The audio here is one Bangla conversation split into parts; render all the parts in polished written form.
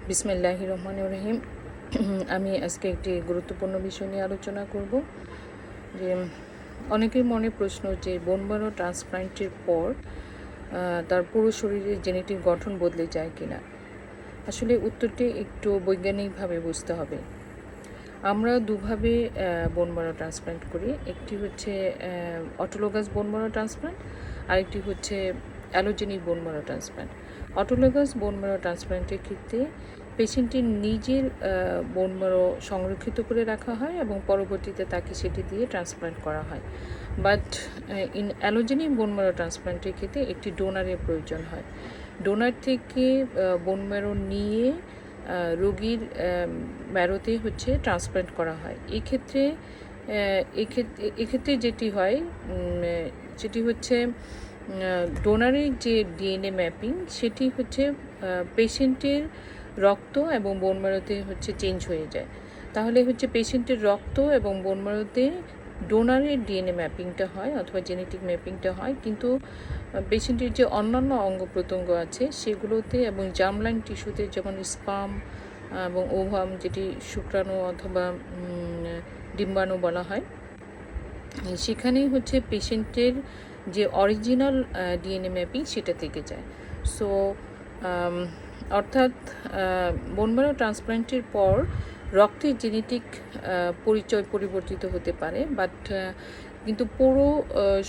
বিসমিল্লাহির রহমানির রহিম। আমি আজকে একটি গুরুত্বপূর্ণ বিষয় নিয়ে আলোচনা করব। যে অনেকের মনে প্রশ্ন যে বোন ম্যারো ট্রান্সপ্লান্টের পর তার পুরো শরীরের জেনেটিক গঠন বদলে যায় কিনা। আসলে উত্তরটি একটু বৈজ্ঞানিকভাবে বুঝতে হবে। আমরা দুভাবে বোন ম্যারো ট্রান্সপ্লান্ট করি। একটি হচ্ছে অটোলোগাস বোন ম্যারো ট্রান্সপ্লান্ট, আরেকটি হচ্ছে allogeneic bone marrow transplant. Autologous bone marrow ট্রান্সপ্লান্টের ক্ষেত্রে পেশেন্টের নিজের বোন ম্যারো সংরক্ষিত করে রাখা হয় এবং পরবর্তীতে তাকে সেটি দিয়ে ট্রান্সপ্লান্ট করা হয়। But in allogeneic bone marrow ট্রান্সপ্লান্টের ক্ষেত্রে একটি ডোনারের প্রয়োজন হয়। ডোনার থেকে বোন ম্যারো নিয়ে রোগীর ম্যারোতে হচ্ছে ট্রান্সপ্লান্ট করা হয়। এক্ষেত্রে যেটি হয় সেটি হচ্ছে ডোনারের যে ডিএনএ ম্যাপিং সেটি হচ্ছে পেশেন্টের রক্ত এবং বোন ম্যারোতে হচ্ছে চেঞ্জ হয়ে যায়। তাহলে হচ্ছে পেশেন্টের রক্ত এবং বোন ম্যারোতে ডোনারের ডিএনএ ম্যাপিংটা হয় অথবা জেনেটিক ম্যাপিংটা হয়, কিন্তু পেশেন্টের যে অন্যান্য অঙ্গ প্রত্যঙ্গ আছে সেগুলোতে এবং জার্মলাইন টিস্যুতে, যেমন স্পাম এবং ওভাম, যেটি শুক্রাণু অথবা ডিম্বাণু বলা হয়, সেখানেই হচ্ছে পেশেন্টের যে অরিজিনাল ডিএনএ ম্যাপিং সেটা থেকে যায়। সো অর্থাৎ বোন ম্যারো ট্রান্সপ্লান্টের পর রক্তের জেনেটিক পরিচয় পরিবর্তিত হতে পারে, বাট কিন্তু পুরো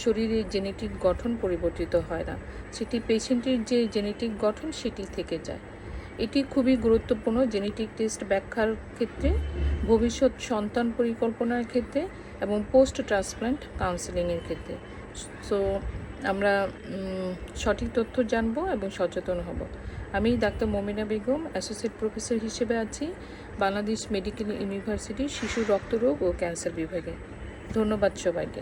শরীরের জেনেটিক গঠন পরিবর্তিত হয় না। সেটি পেশেন্টের যে জেনেটিক গঠন সেটি থেকে যায়। এটি খুবই গুরুত্বপূর্ণ জেনেটিক টেস্ট ব্যাখ্যার ক্ষেত্রে, ভবিষ্যৎ সন্তান পরিকল্পনার ক্ষেত্রে এবং পোস্ট ট্রান্সপ্লান্ট কাউন্সেলিংয়ের ক্ষেত্রে। সো আমরা সঠিক তথ্য জানবো এবং সচেতন হব। আমি ডাক্তার মমিনা বেগম, অ্যাসোসিয়েট প্রফেসর হিসেবে আছি বাংলাদেশ মেডিকেল ইউনিভার্সিটির শিশু রক্তরোগ ও ক্যান্সার বিভাগে। ধন্যবাদ সবাইকে।